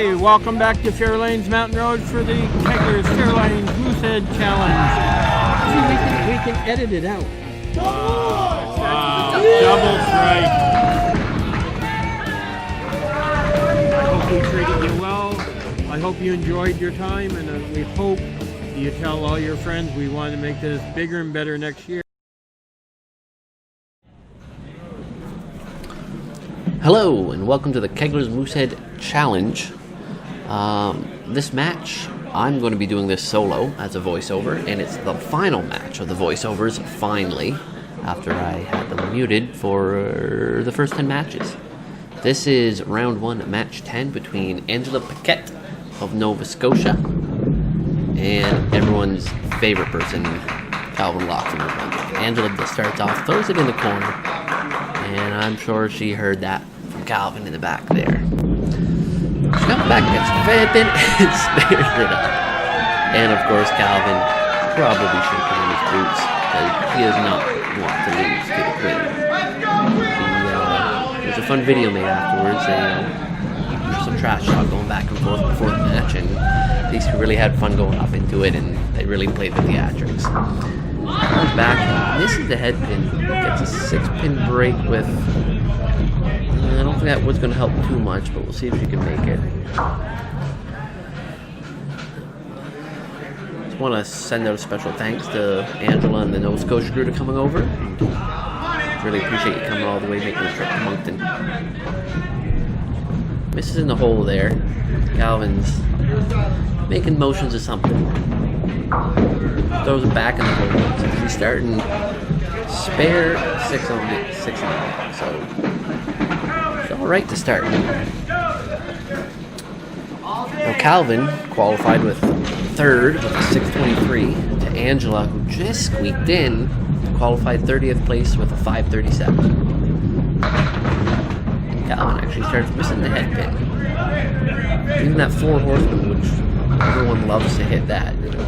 Hey, welcome back to Fairlanes Mountain Road for the Kegler's Fairlanes Moosehead Challenge. See, we can edit it out. Double strike. I hope we treated you well. I hope you enjoyed your time, and we hope you tell all your friends we want to make this bigger and better next year. Hello, and welcome to the Kegler's Moosehead Challenge. This match, I'm going to be doing this solo as a voiceover, and it's the final match of the voiceovers, finally, after I had them muted for the first 10 matches. This is round 1, match 10, between Angela Paquette of Nova Scotia and everyone's favorite person, Calvin Locke from New Angela starts off, throws it in the corner, and I'm sure she heard that from Calvin in the back there. She comes back, gets fed in, and spares it up. And of course, Calvin probably shaking in his boots because he does not want to lose to the queen. There's a fun video made afterwards. There's some trash talk going back and forth before the match, and these two really had fun going up into it, and they really played the theatrics. Comes back, misses the head pin, gets a 6-pin break with. I don't think that was going to help too much, but we'll see if she can make it. Just want to send out a special thanks to Angela and the Nova Scotia crew for coming over. Really appreciate you coming all the way, making the trip to Moncton. Misses in the hole there. Calvin's making motions of something. Throws it back in the hole. So she's starting spare 6 on it, 6 on it. So alright to start. Now Calvin qualified with 3rd with a 623 to Angela, who just squeaked in, qualified 30th place with a 537. And Calvin actually starts missing the head pin. Even that 4 horseman, which everyone loves to hit that. You know.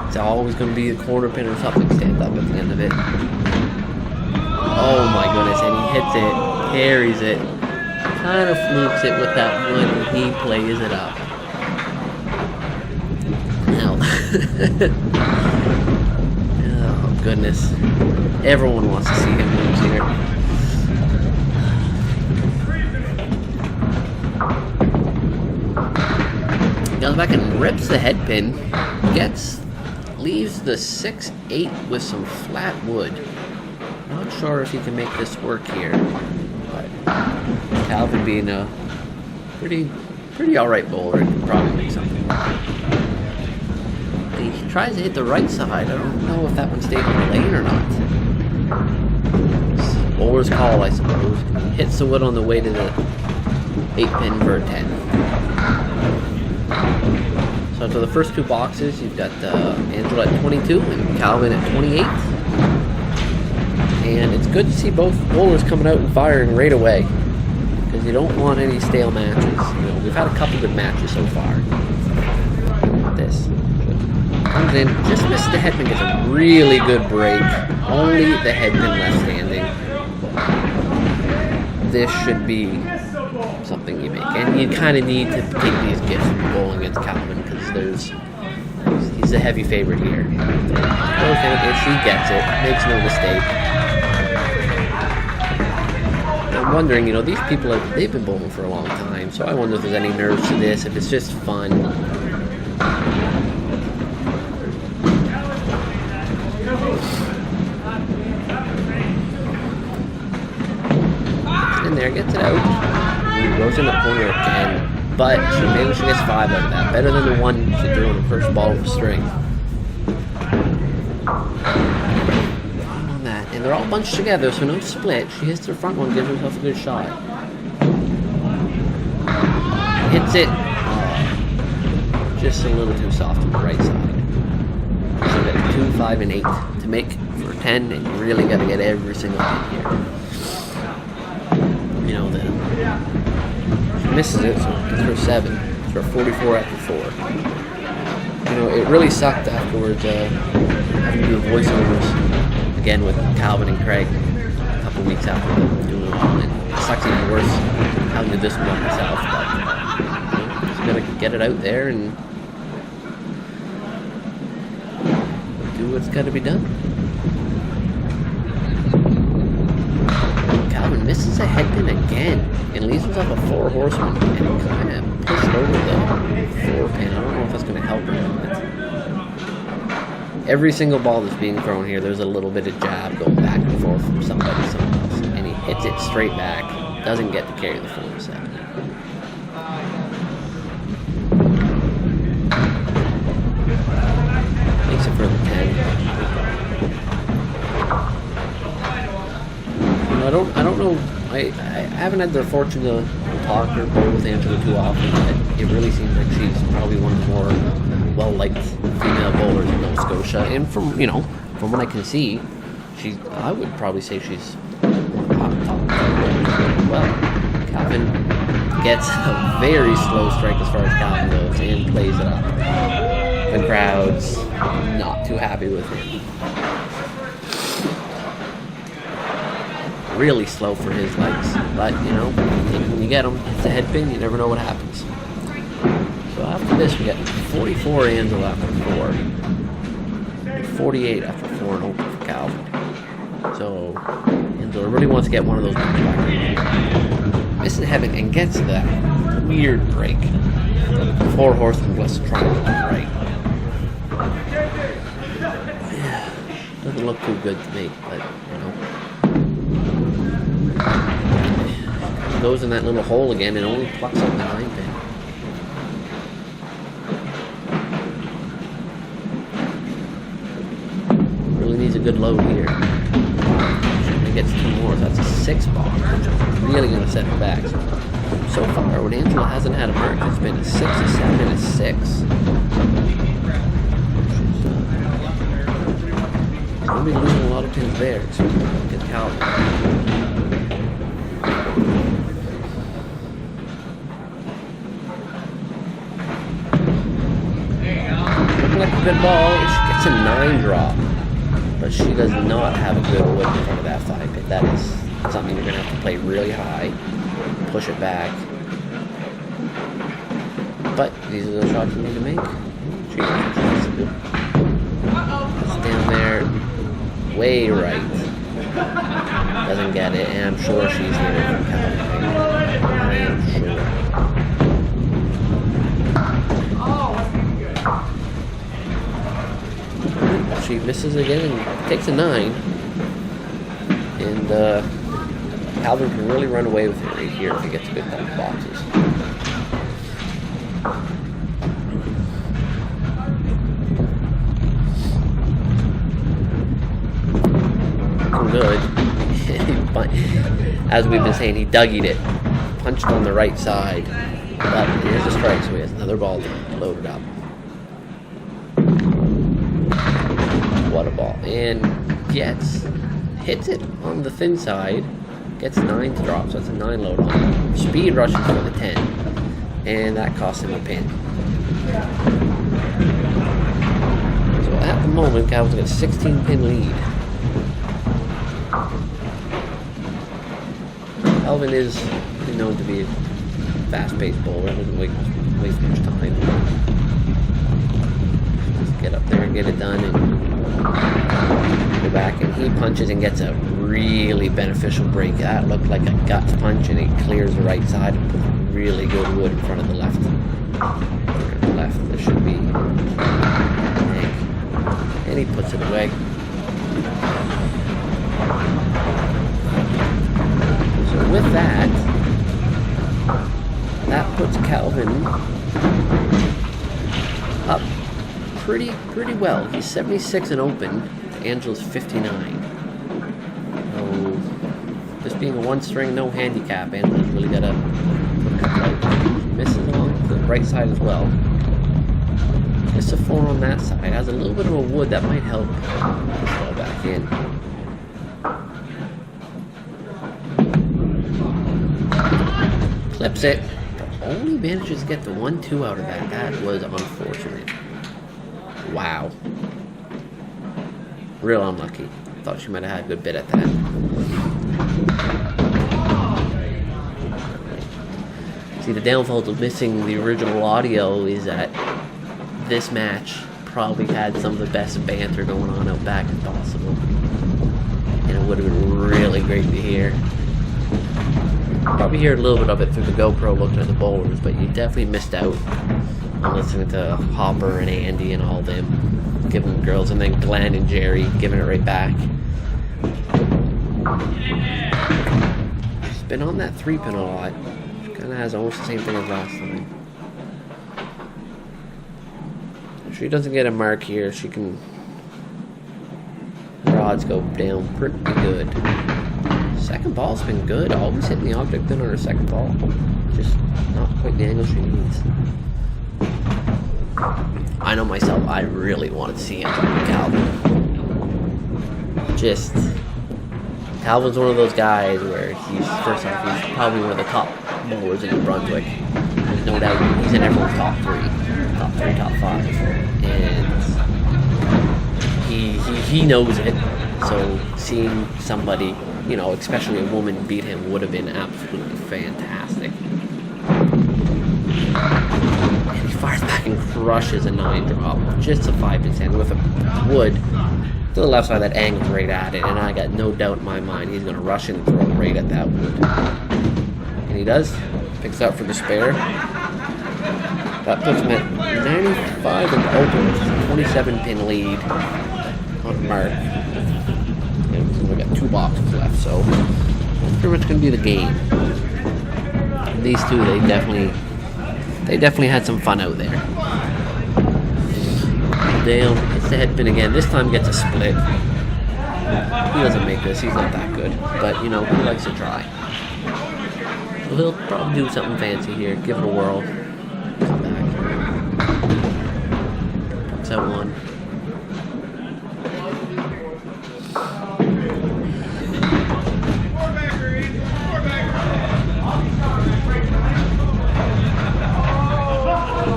It's always going to be a corner pin or something stand up at the end of it. Oh my goodness, and he hits it, carries it, kind of flukes it with that one, and he plays it up. Now, oh goodness, everyone wants to see him lose here. He goes back and rips the head pin, leaves the 6-8 with some flat wood. Not sure if he can make this work here, but Calvin being a pretty alright bowler, can probably make something. He tries to hit the right side. I don't know if that one stays in the lane or not. It's bowler's call, I suppose. He hits the wood on the way to the 8-pin for a 10. So to the first 2 boxes, you've got Angela at 22 and Calvin at 28. And it's good to see both bowlers coming out and firing right away, because you don't want any stale matches. You know, we've had a couple good matches so far. This comes in, just missed the head pin, gets a really good break. Only the head pin left standing. This should be something you make, and you kind of need to take these gifts from bowling against Calvin, because he's a heavy favorite here. Okay, if she gets it, makes no mistake. I'm wondering, you know, these people they've been bowling for a long time, so I wonder if there's any nerves to this, if it's just fun. In there, gets it out. He goes in the corner again, but maybe she gets 5 out of that. Better than the 1 she threw on the first ball of the string. And they're all bunched together, so no split. She hits the front one, gives herself a good shot. Hits it. Just a little too soft on the right side. So you got 2, 5, and 8 to make for 10, and you really got to get every single hit here. You know, she misses it, so it's for 7. It's for 44 after 4. You know, it really sucked afterwards having to do voiceovers again with Calvin and Craig a couple weeks after doing it all, and it sucks even worse having to do this one myself, but gotta get it out there and do what's gotta be done. Calvin misses a headpin again and leaves himself a 4 horseman and kind of pushed over the 4 pin. I don't know if that's going to help or not. Every single ball that's being thrown here, there's a little bit of jab going back and forth from somebody else. And he hits it straight back. Doesn't get to carry the 4 set. Makes it for the 10. I don't know. I haven't had the fortune to talk or bowl with Angela too often, but it really seems like she's probably one of the more well-liked female bowlers in Nova Scotia. And from what I can see, I would probably say she's top. Well, Calvin gets a very slow strike as far as Calvin goes and plays it up. The crowd's not too happy with him. Really slow for his legs, but when you get him, it's a head pin, you never know what happens. So after this, we got 44 Angela after 4, and 48 after 4 and open for Calvin. So Angela really wants to get one of those back. Misses heaven and gets that weird break. The 4 horsemen was trying to do right. Yeah, doesn't look too good to me, but goes in that little hole again and only plucks up the 9 pin. Really needs a good load here. He gets 2 more, so that's a 6 ball, which is really going to set him back. So far, when Angela hasn't had a mark, it's been a 6, a 7, and a 6. He'll be losing a lot of pins there, so get Calvin. Like a good ball, she gets a 9 drop, but she does not have a good wood in front of that 5 pin. That is something you're going to have to play really high, push it back. But these are the shots you need to make. She tries to do. It's down there, way right. Doesn't get it, and I'm sure she's getting it from Calvin. I am sure. She misses again and takes a 9. And Calvin can really run away with it right here if he gets a good couple boxes. Good. As we've been saying, he Dougie'd it. Punched on the right side. But here's a strike, so he has another ball loaded up. What a ball. And hits it on the thin side. Gets 9 to drop, so that's a 9 load on him. Speed rushes for the 10. And that costs him a pin. So at the moment, Calvin's got a 16 pin lead. Calvin is known to be a fast-paced bowler. Doesn't waste much time. Just get up there and get it done and go back, and he punches and gets a really beneficial break. That looked like a guts punch, and it clears the right side and puts really good wood in front of the left. There should be. And he puts it away. So with that puts Calvin up pretty well. He's 76 and open. Angela's 59. So this being a 1-string, no handicap, Angela's really got to put it right. Misses along the right side as well. Just a 4 on that side. Has a little bit of a wood that might help push the ball back in. Clips it. Only manages to get the 1-2 out of that. That was unfortunate. Wow. Real unlucky. Thought she might have had a good bit at that. See, the downfall of missing the original audio is that this match probably had some of the best banter going on out back as possible. And it would have been really great to hear. Probably hear a little bit of it through the GoPro looking at the bowlers, but you definitely missed out on listening to Hopper and Andy and all them giving the girls, and then Glenn and Jerry giving it right back. She's been on that 3-pin a lot. She kind of has almost the same thing as last time. If she doesn't get a mark here, she can... Rods go down pretty good. Second ball's been good. Always hitting the object pin on her second ball. Just not quite the angle she needs. I know myself, I really wanted to see him with Calvin. Calvin's one of those guys where he's probably one of the top bowlers in New Brunswick. There's no doubt he's in everyone's top 3, top 5. And he knows it. So seeing somebody, you know, especially a woman, beat him would have been absolutely fantastic. And he fires back and crushes a 9-drop. Just a 5-pin stand with a wood to the left side that angles right at it. And I got no doubt in my mind he's going to rush in and throw it right at that wood. And he does. Picks it up for the spare. That puts him at 95 and ultimate, 27-pin lead on Mark. We got 2 boxes left, so that's pretty much going to be the game. And these two, they definitely had some fun out there. Down, hits the head pin again. This time gets a split. He doesn't make this. He's not that good, but you know he likes to try. So he'll probably do something fancy here. Give it a whirl. Come back. Puts out one.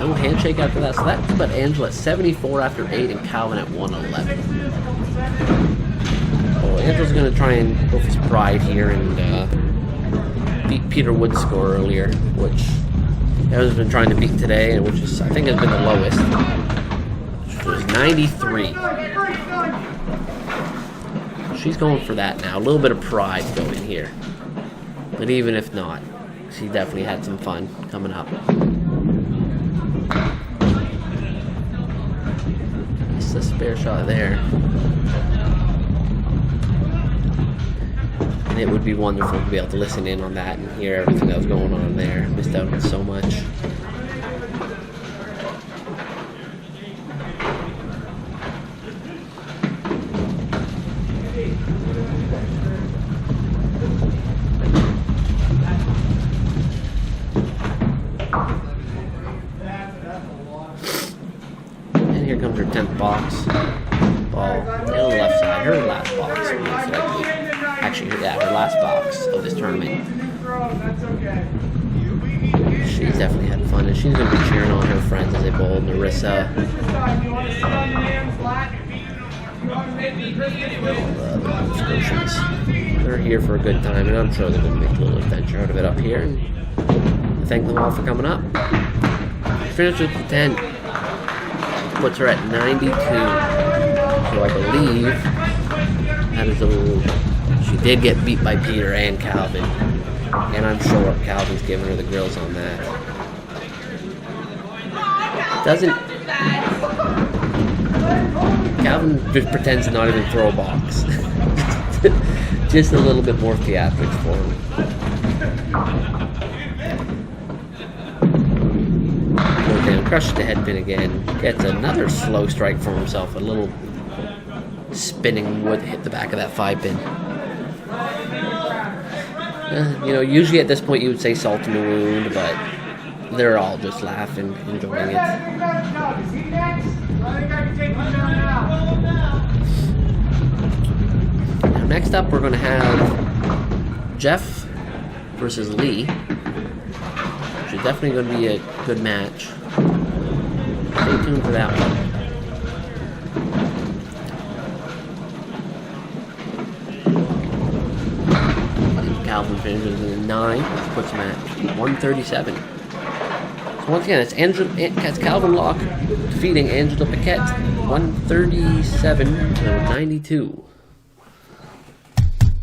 No handshake after that, so that put Angela at 74 after 8 and Calvin at 111. Oh, Angela's going to try and go for his pride here and beat Peter Wood's score earlier, which Angela's been trying to beat today, and which is, I think, has been the lowest, which was 93. She's going for that now. A little bit of pride going here. But even if not, she definitely had some fun coming up. It's a spare shot there. And it would be wonderful to be able to listen in on that and hear everything that was going on there. Missed out on so much. Here comes her 10th box. Ball on the left side. Her last box. Actually, yeah, her last box of this tournament. She's definitely had fun, and she's going to be cheering on her friends as they bowl. Narissa. They're here for a good time, and I'm sure they're going to make a little adventure out of it up here. And thank them all for coming up. Finish with the 10. Puts her at 92. So I believe that is a little... She did get beat by Peter and Calvin. And I'm sure Calvin's giving her the grills on that. Calvin just pretends to not even throw a box. Just a little bit more theatrics for him. Crushes the head pin again. Gets another slow strike for himself. A little spinning wood hit the back of that 5-pin. You know, usually at this point you would say salt in the wound, but they're all just laughing, enjoying it. Now, next up, we're going to have Jeff versus Lee. Which is definitely going to be a good match. Stay tuned for that one. Calvin finishes in 9, puts him at 137. Once again, it's Calvin Locke defeating Angela Paquette, 137 to 92.